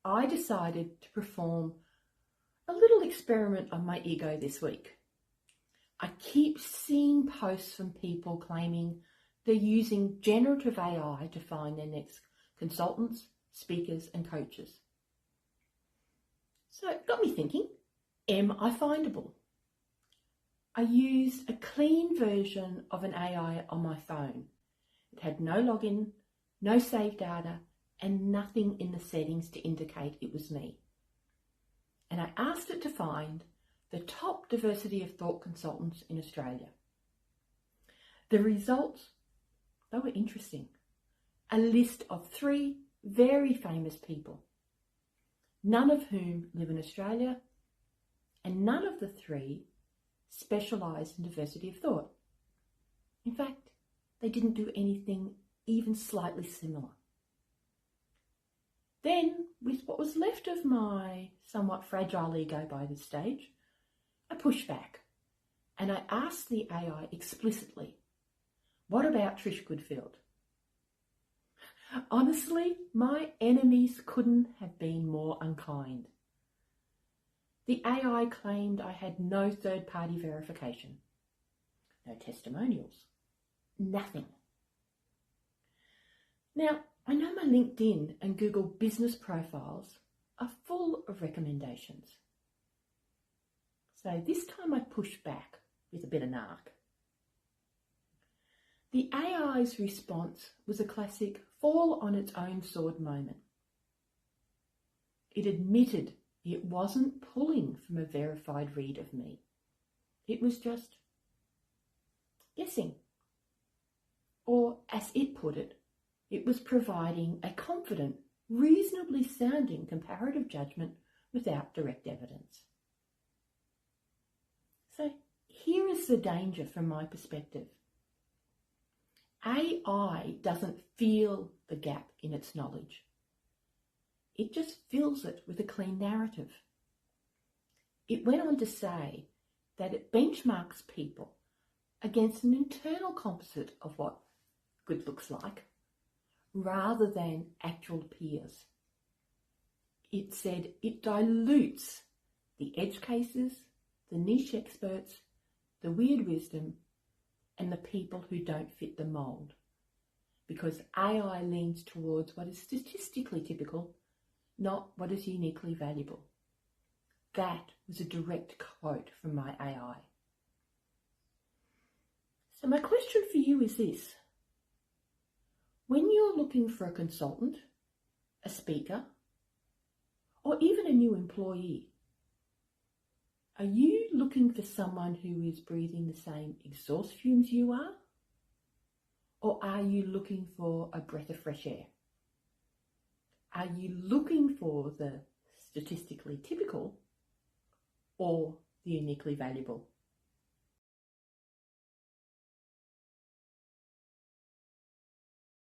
I decided to perform a little experiment on my ego this week. I keep seeing posts from people claiming they're using generative AI to find their next consultants, speakers, and coaches. So it got me thinking, am I findable? I used a clean version of an AI on my phone. It had no login, no saved data, and nothing in the settings to indicate it was me. And I asked it to find the top diversity of thought consultants in Australia. The results, they were interesting. A list of 3 very famous people, none of whom live in Australia, and none of the 3 specialised in diversity of thought. In fact, they didn't do anything even slightly similar. Then, with what was left of my somewhat fragile ego by this stage, I pushed back and I asked the AI explicitly, what about Trish Goodfield? Honestly, my enemies couldn't have been more unkind. The AI claimed I had no third-party verification, no testimonials, nothing. Now, I know my LinkedIn and Google business profiles are full of recommendations. So this time I pushed back with a bit of narc. The AI's response was a classic fall on its own sword moment. It admitted it wasn't pulling from a verified read of me. It was just guessing. Or, as it put it, it was providing a confident, reasonably sounding comparative judgment without direct evidence. So here is the danger from my perspective. AI doesn't feel the gap in its knowledge. It just fills it with a clean narrative. It went on to say that it benchmarks people against an internal composite of what good looks like, rather than actual peers. It said it dilutes the edge cases, the niche experts, the weird wisdom, and the people who don't fit the mould, because AI leans towards what is statistically typical, not what is uniquely valuable. That was a direct quote from my AI. So my question for you is this. When you're looking for a consultant, a speaker, or even a new employee, are you looking for someone who is breathing the same exhaust fumes you are? Or are you looking for a breath of fresh air? Are you looking for the statistically typical or the uniquely valuable?